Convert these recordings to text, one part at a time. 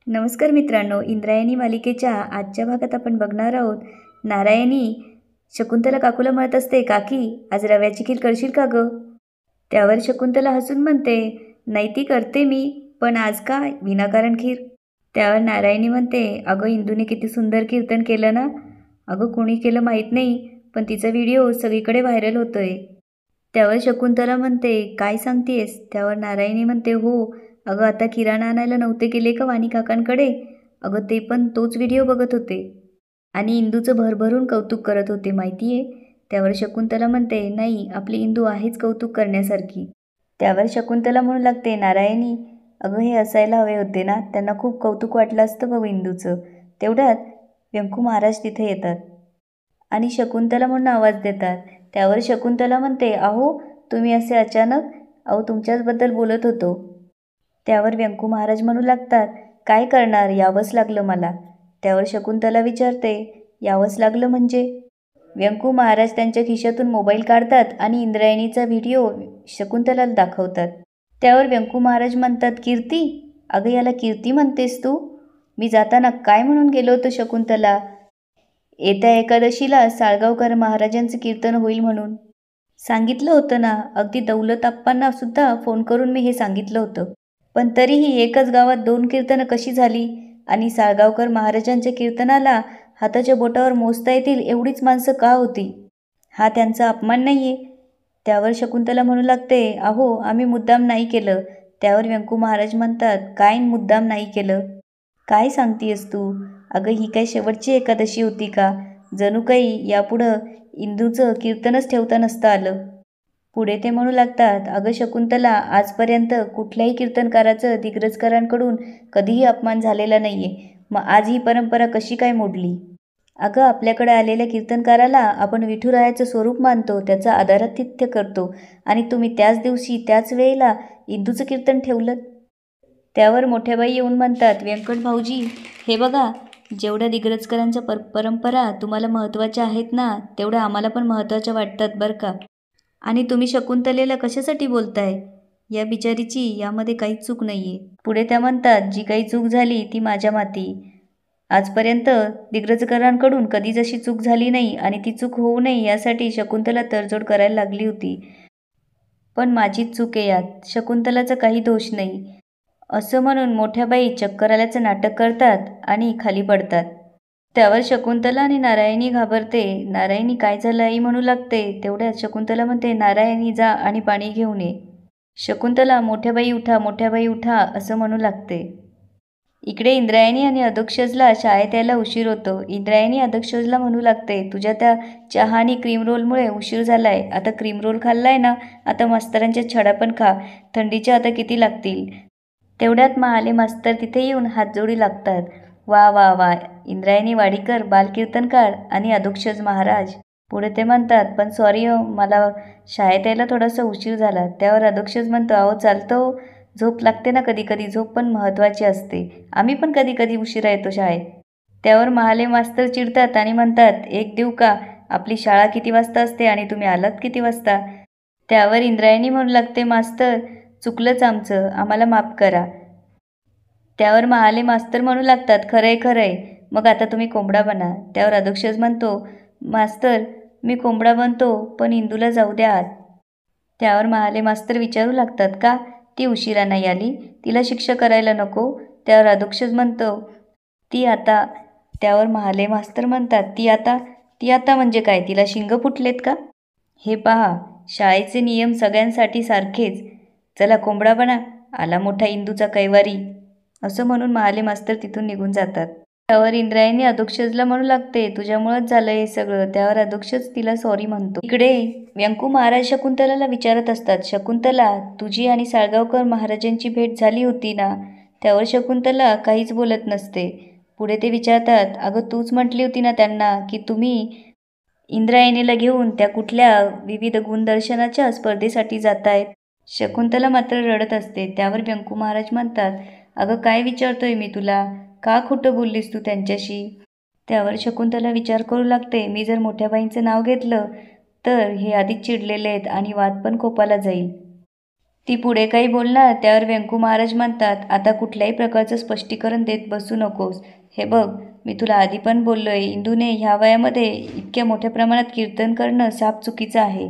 नमस्कार मित्रांनो, इंद्रायणी मालिकेच्या आजच्या भागात आपण बघणार आहोत. नारायणी शकुंतला काकूला म्हणत असते, काकी आज रव्याची खीर करशील का गं? त्यावर शकुंतला हसून म्हणते, नाही ती करते मी, पण आज का विनाकारण खीर? त्यावर नारायणी म्हणते, अगं इंदूने किती सुंदर कीर्तन केलं ना. अगं कोणी केलं माहीत नाही, पण तिचा व्हिडिओ सगळीकडे व्हायरल होतोय. त्यावर शकुंतला म्हणते, काय सांगतेस? त्यावर नारायणी म्हणते, हो अगं आता किराणा आणायला नव्हते गेले का वाणी काकांकडे? अगं ते पण तोच व्हिडिओ बघत होते आणि इंदूचं भरभरून कौतुक करत होते माहिती आहे. त्यावर शकुंतला म्हणते, नाही आपली इंदू आहेच कौतुक करण्यासारखी. त्यावर शकुंतला म्हणू लागते, नारायणी अगं हे असायला हवे होते ना, त्यांना खूप कौतुक वाटलं असतं बघ इंदूचं. तेवढ्यात व्यंकू महाराज तिथे येतात आणि शकुंतला म्हणून आवाज देतात. त्यावर शकुंतला म्हणते, अहो तुम्ही असे अचानक? अहो तुमच्याचबद्दल बोलत होतो. त्यावर व्यंकू महाराज म्हणू लागतात, काय करणार, यावंच लागलं मला. त्यावर शकुंतला विचारते, यावंच लागलं म्हणजे? व्यंकू महाराज त्यांच्या खिशातून मोबाईल काढतात आणि इंद्रायणीचा व्हिडिओ शकुंतलाला दाखवतात. त्यावर व्यंकू महाराज म्हणतात, कीर्ती? अगं याला कीर्ती म्हणतेस तू? मी जाताना काय म्हणून गेलो होतो शकुंतला? येत्या एकादशीला साळगावकर महाराजांचं कीर्तन होईल म्हणून सांगितलं होतं ना. अगदी दौलत आप्पांना सुद्धा फोन करून मी हे सांगितलं होतं. पण तरीही एकच गावात 2 कीर्तनं कशी झाली? आणि साळगावकर महाराजांच्या कीर्तनाला हाताच्या बोटावर मोजता येतील एवढीच माणसं का होती? हा त्यांचा अपमान नाही आहे? त्यावर शकुंतला म्हणू लागते, अहो आम्ही मुद्दाम नाही केलं. त्यावर व्यंकू महाराज म्हणतात, काय मुद्दाम नाही केलं? काय सांगतेस तू? अगं ही काय शेवटची एकादशी होती का? जणू काही यापुढं इंदूचं कीर्तनच ठेवता नसतं आलं. पुढे ते म्हणू लागतात, अगं शकुंतला आजपर्यंत कुठल्याही कीर्तनकाराचं दिग्रजकरांकडून कधीही अपमान झालेला नाही आहे. मग आज ही परंपरा कशी काय मोडली? अगं आपल्याकडे आलेल्या कीर्तनकाराला आपण विठुरायाचं स्वरूप मानतो, त्याचा आदरातिथ्य करतो आणि तुम्ही त्याच दिवशी त्याच वेळेला इंदूचं कीर्तन ठेवलं. त्यावर मोठ्याबाई येऊन म्हणतात, व्यंकट भाऊजी हे बघा, जेवढ्या दिग्रजकरांच्या परंपरा तुम्हाला महत्त्वाच्या आहेत ना, तेवढ्या आम्हाला पण महत्त्वाच्या वाटतात बरं का. आणि तुम्ही शकुंतलेला कशासाठी बोलताय? या बिचारीची यामध्ये काहीच चूक नाही आहे. पुढे त्या म्हणतात, जी काही चूक झाली ती माझ्या माती. आजपर्यंत दिग्रजकरांकडून कधीच अशी चूक झाली नाही आणि ती चूक होऊ नये यासाठी शकुंतला तडजोड करायला लागली होती. पण माझीच चूक आहे यात, शकुंतलाचा काही दोष नाही. असं म्हणून मोठ्याबाई चक्कर आल्याचं नाटक करतात आणि खाली पडतात. त्यावर शकुंतला आणि नारायणी घाबरते. नारायणी काय झालं आई म्हणू लागते. तेवढ्यात शकुंतला म्हणते, नारायणी जा आणि पाणी घेऊन ये. शकुंतला मोठ्याबाई उठा, मोठ्याबाई उठा असं म्हणू लागते. इकडे इंद्रायणी आणि अधोक्षजला शाळेत यायला उशीर होतो. इंद्रायणी अधोक्षजला म्हणू लागते, तुझ्या त्या चहा आणि क्रीम रोलमुळे उशीर झालाय. आता क्रीम रोल खाल्लाय ना, आता मास्तरांच्या छडा पण खा. थंडीच्या आता किती लागतील. तेवढ्यात महाले मास्तर तिथे येऊन हातजोडी लागतात. वा वा वा, इंद्रायणी वाडीकर बालकीर्तनकार आणि अधोक्षज महाराज. पुढे ते म्हणतात, पण सॉरी हो, मला शाळेत यायला थोडासा उशीर झाला. त्यावर अधोक्षज म्हणतो, अहो चालतं हो, झोप लागते ना कधी कधी, झोप पण महत्त्वाची असते. आम्ही पण कधी कधी उशिरा येतो शाळेत. त्यावर महाले मास्तर चिडतात आणि म्हणतात, एक देऊ का, आपली शाळा किती वाजता असते आणि तुम्ही आलात किती वाजता? त्यावर इंद्रायणी म्हणू लागते, मास्तर चुकलंच आमचं, आम्हाला माफ करा. त्यावर महाले मास्तर म्हणू लागतात, खरंय खरंय, मग आता तुम्ही कोंबडा बना. त्यावर अधोक्षज म्हणतो, मास्तर मी कोंबडा बनतो, पण इंदूला जाऊ द्या आत. त्यावर महाले मास्तर विचारू लागतात, का ती उशिरा नाही आली, तिला शिक्षा करायला नको? त्यावर अधोक्षज म्हणतो, ती आता. त्यावर महाले मास्तर म्हणतात, ती आता म्हणजे काय, तिला शिंग फुटलेत का? हे पहा, शाळेचे नियम सगळ्यांसाठी सारखेच. चला कोंबडा बना, आला मोठा इंदूचा कैवारी. असं म्हणून महाले मास्तर तिथून निघून जातात. त्यावर इंद्रायणी अधोक्षजला म्हणू लागते, तुझ्यामुळंच झालं हे सगळं. त्यावर अधोक्षज तिला सॉरी म्हणतो. इकडे व्यंकू महाराज शकुंतलाला विचारत असतात, शकुंतला तुझी आणि साळगावकर महाराजांची भेट झाली होती ना? त्यावर शकुंतला काहीच बोलत नसते. पुढे ते विचारतात, अगं तूच म्हटली होती ना त्यांना की तुम्ही इंद्रायणीला घेऊन त्या कुठल्या विविध गुणदर्शनाच्या स्पर्धेसाठी जातायत? शकुंतला मात्र रडत असते. त्यावर व्यंकू महाराज म्हणतात, अगं काय विचारतोय मी तुला, का खोटं बोललीस तू त्यांच्याशी? त्यावर शकुंतला विचार करू लागते, मी जर मोठ्या बाईंचं नाव घेतलं तर हे आधीच चिडलेले आहेत आणि वाद पण कोपाला जाईल. ती पुढे काही बोलणार त्यावर व्यंकू महाराज म्हणतात, आता कुठल्याही प्रकारचं स्पष्टीकरण देत बसू नकोस. हे बघ, मी तुला आधी पण बोललोय, इंदूने ह्या वयामध्ये इतक्या मोठ्या प्रमाणात कीर्तन करणं साफ चुकीचं आहे.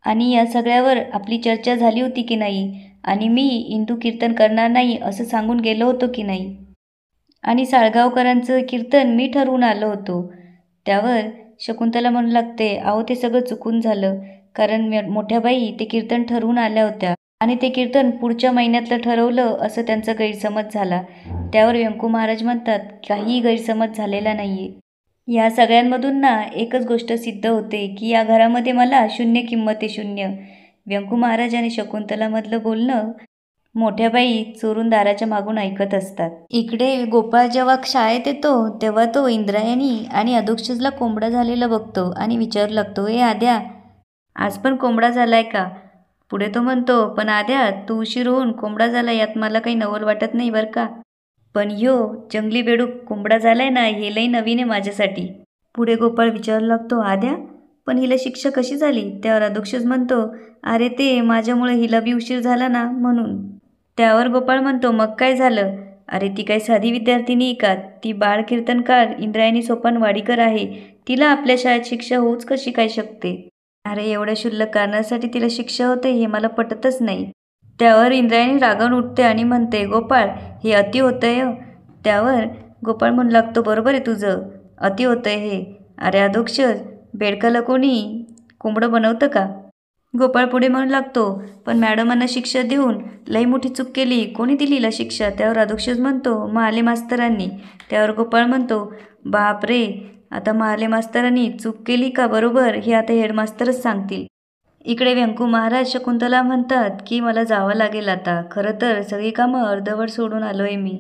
आणि या सगळ्यावर आपली चर्चा झाली होती की नाही? आणि मी इंदू कीर्तन करणार नाही असं सांगून गेलो होतो की नाही? आणि साळगावकरांचं कीर्तन मी ठरवून आलो होतो. त्यावर शकुंतला म्हणू लागते, अहो ते सगळं चुकून झालं, कारण मोठ्या बाई ते कीर्तन ठरवून आल्या होत्या आणि ते कीर्तन पुढच्या महिन्यातलं ठरवलं असं त्यांचा गैरसमज झाला. त्यावर व्यंकू महाराज म्हणतात, काहीही गैरसमज झालेला नाहीये. या सगळ्यांमधून ना एकच गोष्ट सिद्ध होते की या घरामध्ये मला शून्य किंमत आहे, शून्य. व्यंकू महाराज आणि शकुंतलामधलं बोलणं मोठ्या बाई चोरून दाराच्या मागून ऐकत असतात. इकडे गोपाळ जेव्हा शाळेत येतो तेव्हा तो इंद्रायणी आणि अधोक्षजला कोंबडा झालेला बघतो आणि विचारू लागतो, ए आद्या, आज पण कोंबडा झालाय का? पुढे तो म्हणतो, पण आद्या, तू उशीर होऊन कोंबडा झाला यात मला काही नवल वाटत नाही बरं का, पण जंगली बेडूक कोंबडा झालाय ना, हे लई नवीन आहे माझ्यासाठी. पुढे गोपाळ विचारू लागतो, आद्या, पण हिला शिक्षा कशी झाली? त्यावर अधोक्षज म्हणतो, अरे ते माझ्यामुळे हिला बी उशीर झाला ना म्हणून. त्यावर गोपाळ म्हणतो, मग काय झालं? अरे ती काही साधी विद्यार्थिनी का? ती बाळ कीर्तनकार इंद्रायणी सोपान वाडीकर आहे. तिला आपल्या शाळेत शिक्षा होऊच कशी काय शकते? अरे एवढ्या क्षुल्लक कारणासाठी तिला शिक्षा होते हे मला पटतच नाही. त्यावर इंद्रायणी रागावून उठते आणि म्हणते, गोपाळ, हे अति होतंय. त्यावर गोपाळ म्हणू लागतो, बरोबर आहे तुझं, अति होतंय हे. अरे अधोक्षज, बेडकाला कोणी कोंबडं बनवतं का? गोपाळ पुढे म्हणू लागतो, पण मॅडमांना शिक्षा देऊन लई मोठी चूक केली, कोणी दिली हिला शिक्षा? त्यावर अधोक्षज म्हणतो, महाले मास्तरांनी. त्यावर गोपाळ म्हणतो, बाप रे, आता महाले मास्तरांनी चूक केली का बरोबर हे आता हेडमास्तरच सांगतील. इकडे व्यंकू महाराज शकुंतला म्हणतात की मला जावं लागेल आता. खरं तर सगळी कामं अर्धवट सोडून आलो आहे मी.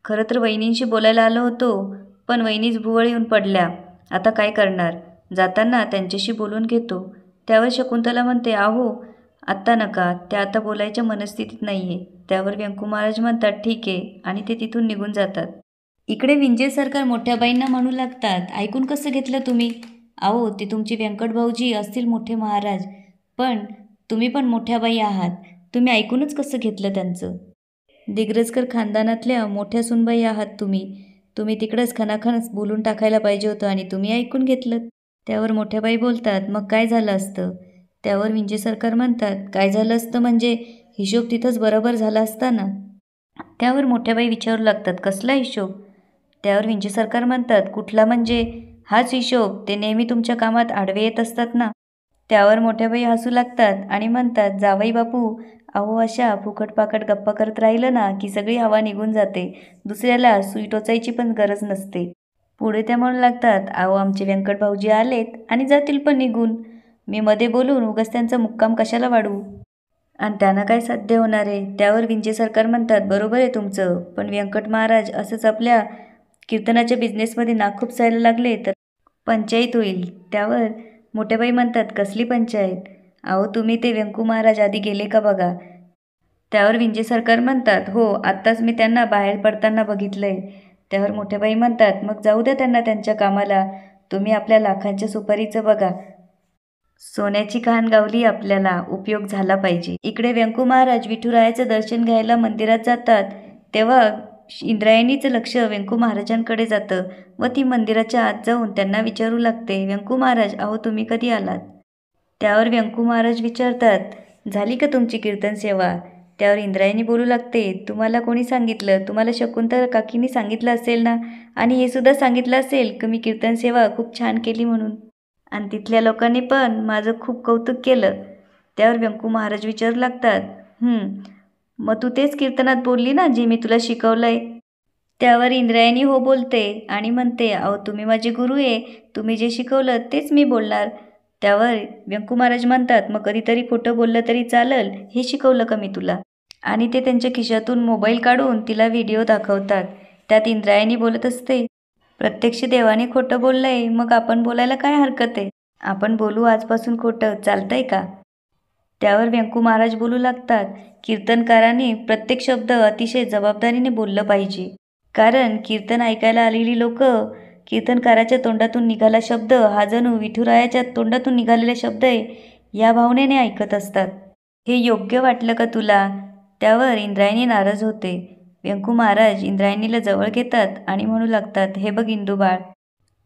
खरं तर वहिनींशी बोलायला आलो होतो, पण वहिनीच भुवळ येऊन पडल्या. आता काय करणार? जाताना त्यांच्याशी बोलून घेतो. त्यावर शकुंतला म्हणते, अहो आत्ता नका, त्या आता बोलायच्या मनस्थितीत नाही आहे. त्यावर व्यंकू महाराज म्हणतात, ठीक आहे, आणि ते तिथून निघून जातात. इकडे विंजे सरकार मोठ्या बाईंना म्हणू लागतात, ऐकून कसं घेतलं तुम्ही? अहो ते तुमचे व्यंकट भाऊजी असतील मोठे महाराज, पण तुम्ही पण मोठ्या बाई आहात, तुम्ही ऐकूनच कसं घेतलं त्यांचं? दिग्रजकर खानदानातल्या मोठ्या सुनबाई आहात तुम्ही तिकडंच खणाखणच बोलून टाकायला पाहिजे होतं आणि तुम्ही ऐकून घेतलं. त्यावर मोठ्या बाई बोलतात, मग काय झालं असतं? त्यावर विंजे सरकार म्हणतात, काय झालं असतं म्हणजे हिशोब तिथंच बरोबर झाला असता ना. त्यावर मोठ्या बाई विचारू लागतात, कसला हिशोब? त्यावर विंजे सरकार म्हणतात, कुठला म्हणजे? हाच हिशोब, ते नेहमी तुमच्या कामात आडवे येत असतात ना. त्यावर मोठ्याबाई हसू लागतात आणि म्हणतात, जावई बापू, अहो अशा फुकटपाकट गप्पा करत राहिलं ना की सगळी हवा निघून जाते, दुसऱ्याला सुई टोचायची पण गरज नसते. पुढे त्या म्हणू लागतात, अहो आमचे व्यंकट भाऊजी आलेत आणि जातील पण निघून, मी मध्ये बोलून उगाच त्यांचा मुक्काम कशाला वाढवू? आणि त्यांना काय साध्य होणार आहे? त्यावर विंजे सरकार म्हणतात, बरोबर आहे तुमचं, पण व्यंकट महाराज असंच आपल्या कीर्तनाच्या बिझनेसमध्ये नाक खुपसायला लागले तर पंचायत होईल. त्यावर मोठ्याबाई म्हणतात, कसली पंचायत? अहो तुम्ही ते व्यंकू महाराज आधी गेले का बघा. त्यावर विंजे सरकार म्हणतात, हो, आत्ताच मी त्यांना बाहेर पडताना बघितलंय. त्यावर मोठ्याबाई म्हणतात, मग जाऊ द्या त्यांना त्यांच्या कामाला, तुम्ही आपल्या लाखांच्या सुपारीचं बघा. सोन्याची खाण गावली, आपल्याला उपयोग झाला पाहिजे. इकडे व्यंकू महाराज विठुरायाचं दर्शन घ्यायला मंदिरात जातात तेव्हा इंद्रायणीचं लक्ष व्यंकू महाराजांकडे जातं व ती मंदिराच्या आत जाऊन त्यांना विचारू लागते, व्यंकू महाराज, अहो तुम्ही कधी आलात? त्यावर व्यंकू महाराज विचारतात, झाली का तुमची कीर्तन सेवा? त्यावर इंद्रायणी बोलू लागते, तुम्हाला कोणी सांगितलं? तुम्हाला शकुंतला काकींनी सांगितलं असेल ना, आणि हे सुद्धा सांगितलं असेल की मी कीर्तन सेवा खूप छान केली म्हणून, आणि तिथल्या लोकांनी पण माझं खूप कौतुक केलं. त्यावर व्यंकू महाराज विचारू लागतात, मग तू तेच कीर्तनात बोलली ना जे मी तुला शिकवलंय? त्यावर इंद्रायणी हो बोलते आणि म्हणते, अहो तुम्ही माझे गुरु आहे, तुम्ही जे शिकवलं तेच मी बोलणार. त्यावर व्यंकू महाराज म्हणतात, मग कधीतरी खोटं बोललं तरी चालल, हे शिकवलं का मी तुला? आणि ते त्यांच्या खिशातून मोबाईल काढून तिला व्हिडिओ दाखवतात. त्यात इंद्रायणी बोलत असते, प्रत्यक्ष देवाने खोटं बोललंय, मग आपण बोलायला काय हरकत आहे? आपण बोलू आजपासून खोटं, चालतंय का? त्यावर व्यंकू महाराज बोलू लागतात, कीर्तनकारांनी प्रत्येक शब्द अतिशय जबाबदारीने बोललं पाहिजे, कारण कीर्तन ऐकायला आलेली लोक कीर्तनकाराच्या तोंडातून निघाला शब्द हा जणू विठुरायाच्या तोंडातून निघालेला शब्द आहे या भावनेने ऐकत असतात. हे योग्य वाटलं का तुला? त्यावर इंद्रायणी नाराज होते. व्यंकू महाराज इंद्रायणीला जवळ घेतात आणि म्हणू लागतात, हे बघ इंदूबाळ,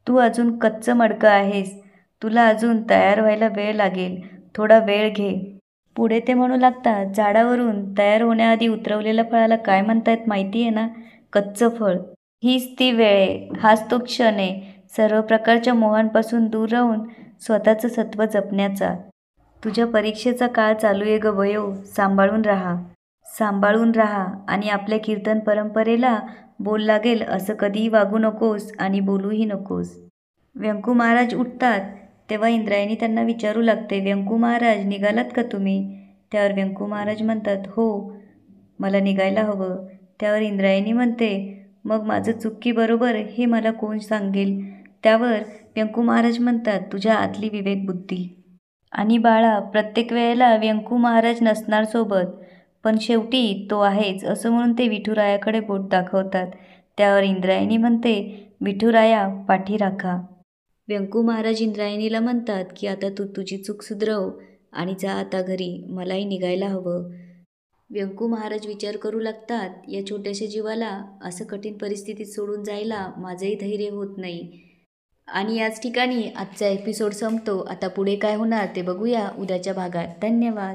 तू अजून कच्चं मडकं आहेस. तुला अजून तयार व्हायला वेळ लागेल. थोडा वेळ घे. पुढे ते म्हणू लागतात, झाडावरून तयार होण्याआधी उतरवलेल्या फळाला काय म्हणतायत माहिती आहे ना? कच्चं फळ. हीच ती वेळ आहे, हाच तो क्षण आहे सर्व प्रकारच्या मोहांपासून दूर राहून स्वतःचं सत्व जपण्याचा. तुझ्या परीक्षेचा काळ चालू आहे ग वयो. सांभाळून राहा. सांभाळून राहा आणि आपल्या कीर्तन परंपरेला बोल लागेल असं कधीही वागू नकोस आणि बोलूही नकोस. व्यंकू महाराज उठतात तेव्हा इंद्रायणी त्यांना विचारू लागते, व्यंकू महाराज निघालात का तुम्ही? त्यावर व्यंकू महाराज म्हणतात, हो, मला निघायला हवं. त्यावर इंद्रायणी म्हणते, मग माझं चुकी बरोबर हे मला कोण सांगेल? त्यावर व्यंकू महाराज म्हणतात, तुझ्या आतली विवेकबुद्धी. आणि बाळा, प्रत्येक वेळेला व्यंकू महाराज नसणार सोबत, पण शेवटी तो आहेच असं म्हणून ते विठुरायाकडे बोट दाखवतात. त्यावर इंद्रायणी म्हणते, विठुराया पाठी राखा. व्यंकू महाराज इंद्रायणीला म्हणतात की आता तू तुझी चूक सुधरव आणि जा आता घरी, मलाही निघायला हवं. व्यंकू महाराज विचार करू लागतात, या छोट्याशा जीवाला असं कठीण परिस्थितीत सोडून जायला माझंही धैर्य होत नाही. आणि याच ठिकाणी आजचा एपिसोड संपतो. आता पुढे काय होणार ते बघूया उद्याच्या भागात. धन्यवाद.